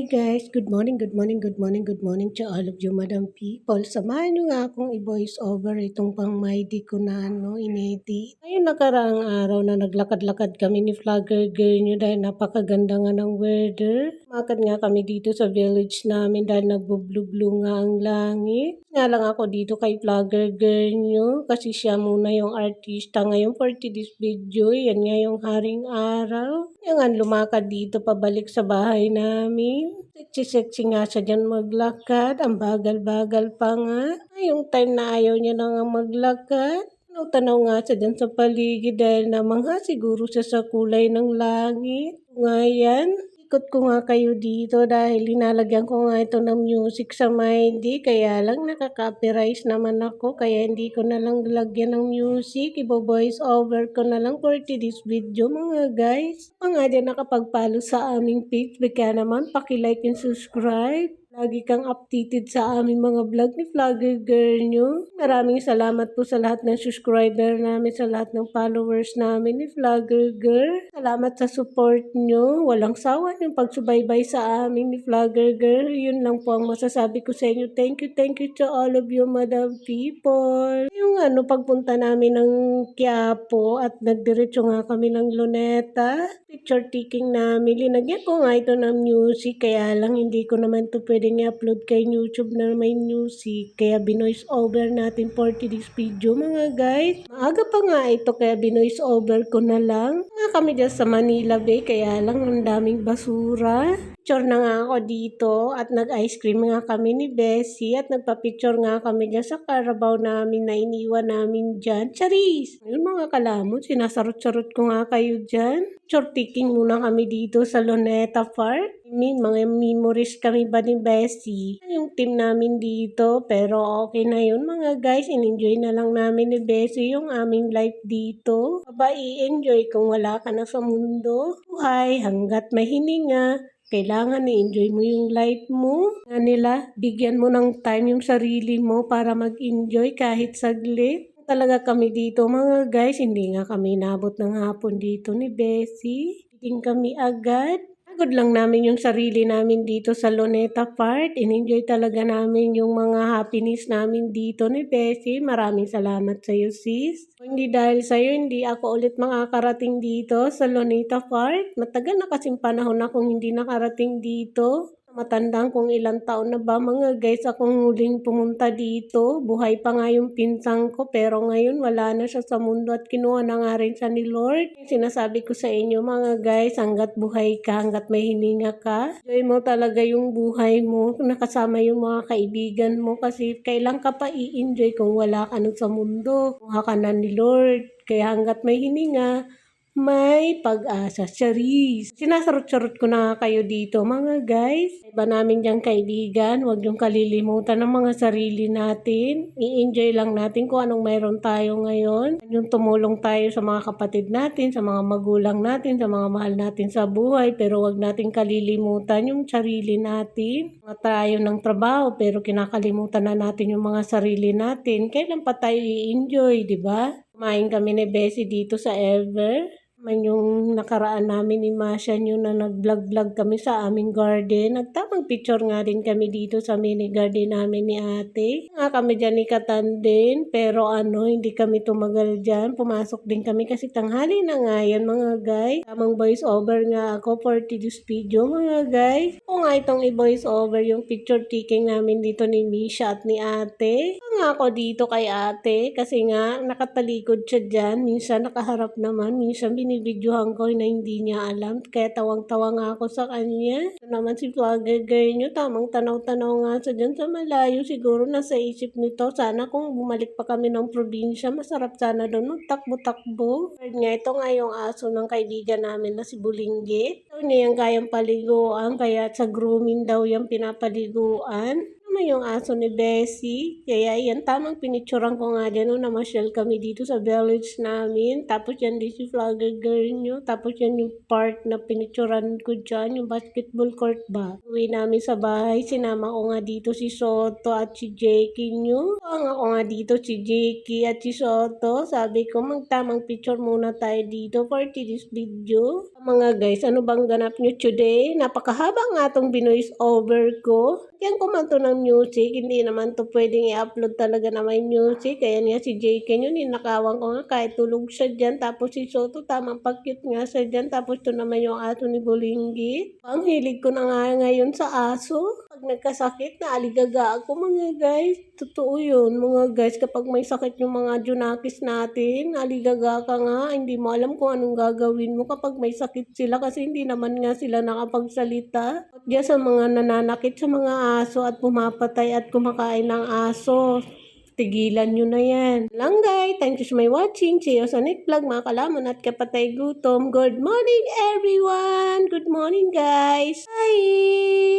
Hi guys, good morning, good morning, good morning, good morning to all of you Madam People. Samahan nyo nga akong i-voice over itong pang Mighty ko na inedit. Ngayon nakaraang araw na naglakad-lakad kami ni Vlogger Girl nyo dahil napakaganda nga ng weather. Makad nga kami dito sa village namin dahil nagbo-blue-blue nga ang langit. Nga lang ako dito kay Vlogger Girl nyo kasi siya muna yung artista ngayon for today's video. Yan nga yung haring araw. Yung nga lumakad dito pabalik sa bahay namin. Sexy-sexy nga siya dyan maglakad. Ang bagal-bagal pa nga. Yung time na ayaw niya na nga maglakad. Tanaw nga siya dyan sa paligid dahil namang siguro siya sa kulay ng langit. Ngayon, ikot ko nga kayo dito dahil linalagyan ko nga ito ng music sa Mindy. Kaya lang nakaka-copyright naman ako. Kaya hindi ko na lang lagyan ng music. Ibo-voice over ko na lang for today's video mga guys. Mga dyan nakapag-follow sa aming page. Baka naman paki-like and subscribe. Lagi kang updated sa aming mga vlog ni Vlogger Girl nyo. Maraming salamat po sa lahat ng subscriber namin, sa lahat ng followers namin ni Vlogger Girl. Salamat sa support nyo. Walang sawa yung pagsubaybay sa amin ni Vlogger Girl. Yun lang po ang masasabi ko sa inyo. Thank you to all of you Madam People. Yung pagpunta namin ng Quiapo at nagdiretso nga kami ng Luneta. Picture taking namin. Linagyan ko nga ito ng music. Kaya lang hindi ko naman ito pwedeng i-upload kay YouTube na may music. Kaya binoise over natin for today's video mga guys. Maaga pa nga ito kaya binoise over ko na lang. Nga kami dyan sa Manila Bay. Kaya lang ang daming basura. Picture na nga ako dito at nag-ice cream nga kami ni Bessie at nagpa-picture nga kami dyan sa Carabao namin na iniwan namin dyan. Charis! Ayun mga kalamot, sinasarot-sarot ko nga kayo dyan. Picture taking muna kami dito sa Luneta Park. Mga memories kami ba ni Bessie? Yung team namin dito pero okay na yun mga guys. In-enjoy na lang namin ni Bessie yung aming life dito. Aba, i-enjoy kung wala ka na sa mundo. Buhay hanggat may hininga. Kailangan i-enjoy mo yung life mo. Nga nila, bigyan mo ng time yung sarili mo para mag-enjoy kahit saglit. Talaga kami dito mga guys, hindi nga kami nabot ng hapon dito ni Bessie. Hindi kami agad. Pagod lang namin yung sarili namin dito sa Luneta Park. In-enjoy talaga namin yung mga happiness namin dito ni Bessie. Maraming salamat sa iyo sis. Kung hindi dahil sa iyo, hindi ako ulit makakarating dito sa Luneta Park. Matagal na kasing panahon akong hindi nakarating dito. Matandang kung ilang taon na ba mga guys akong huling pumunta dito. Buhay pa nga yung pinsang ko pero ngayon wala na siya sa mundo at kinuha na nga rin siya ni Lord. Sinasabi ko sa inyo mga guys, hanggat buhay ka, hanggat may hininga ka, enjoy mo talaga yung buhay mo, nakasama yung mga kaibigan mo kasi kailan ka pa i-enjoy kung wala ka nun sa mundo. Kuha ka na ni Lord. Kaya hanggat may hininga, may pag-asa. Charis! Sinasarot-sarot ko na kayo dito mga guys. Iba namin diyang kaibigan, huwag yung kalilimutan ng mga sarili natin. I-enjoy lang natin kung anong mayroon tayo ngayon. Yung tumulong tayo sa mga kapatid natin, sa mga magulang natin, sa mga mahal natin sa buhay. Pero huwag natin kalilimutan yung sarili natin. Mga tayo ng trabaho pero kinakalimutan na natin yung mga sarili natin. Kailan pa tayo i-enjoy, di ba? Kumain kami ni Bessie dito sa Ever. Man yung nakaraan namin ni Masha nyo na nag-vlog-vlog kami sa aming garden. Nagtamang picture nga din kami dito sa mini garden namin ni ate. Nga kami dyan ni Katandin pero hindi kami tumagal dyan. Pumasok din kami kasi tanghali na nga yan mga guys. Tamang voice over nga ako for today's video mga guys. Kung nga itong i-voice over yung picture taking namin dito ni Misha at ni ate. Nga ako dito kay ate kasi nga nakatalikod siya dyan. Minsan nakaharap naman. Minsan binibidyohan ko na hindi niya alam. Kaya tawang-tawa nga ako sa kanya. Ito naman si Vlogger Girl nyo. Tamang tanaw-tanaw nga sa dyan sa malayo. Siguro nasa isip nito. Sana kung bumalik pa kami ng probinsya. Masarap sana doon. Takbo-takbo. Nga ito nga yung aso ng kaibigan namin na si Bulinggit. Ito niya yung kayang paliguan. Kaya sa grooming daw yung pinapaliguan. Ano yung aso ni Bessie. Kaya yan, tamang pinicturan ko nga dyan nung namasyal kami dito sa village namin. Tapos yan din si vlogger girl nyo. Tapos yan yung part na pinicturan ko dyan, yung basketball court ba. Uwi namin sa bahay, sinama ko nga dito si Soto at si Jakey nyo. Ang ako nga dito si Jakey at si Soto. Sabi ko, magtamang picture muna tayo dito for today's video. Mga guys, ano bang ganap nyo today? Napakahaba nga tong binoise over ko. Yan ko man to ng music, hindi naman to pwedeng i-upload talaga na may music. Kaya niya si JK nyo, ninakawan ko nga kahit tulog siya dyan. Tapos si Soto, tamang pag-cute nga siya dyan. Tapos to naman yung aso ni Bulinggit. Ang hilig ko na nga ngayon sa aso. Pag nagkasakit, naaligaga ako mga guys. Totoo yun mga guys, kapag may sakit yung mga junakis natin, aligaga ka nga, hindi mo alam kung anong gagawin mo kapag may sakit sila kasi hindi naman nga sila nakapagsalita. Diyan sa mga nananakit sa mga aso at pumapatay at kumakain ng aso. Tigilan nyo na yan. Lang guys, thank you so much watching. See you sa next vlog mga kalaman at kapatay gutom. Good morning everyone! Good morning guys! Bye!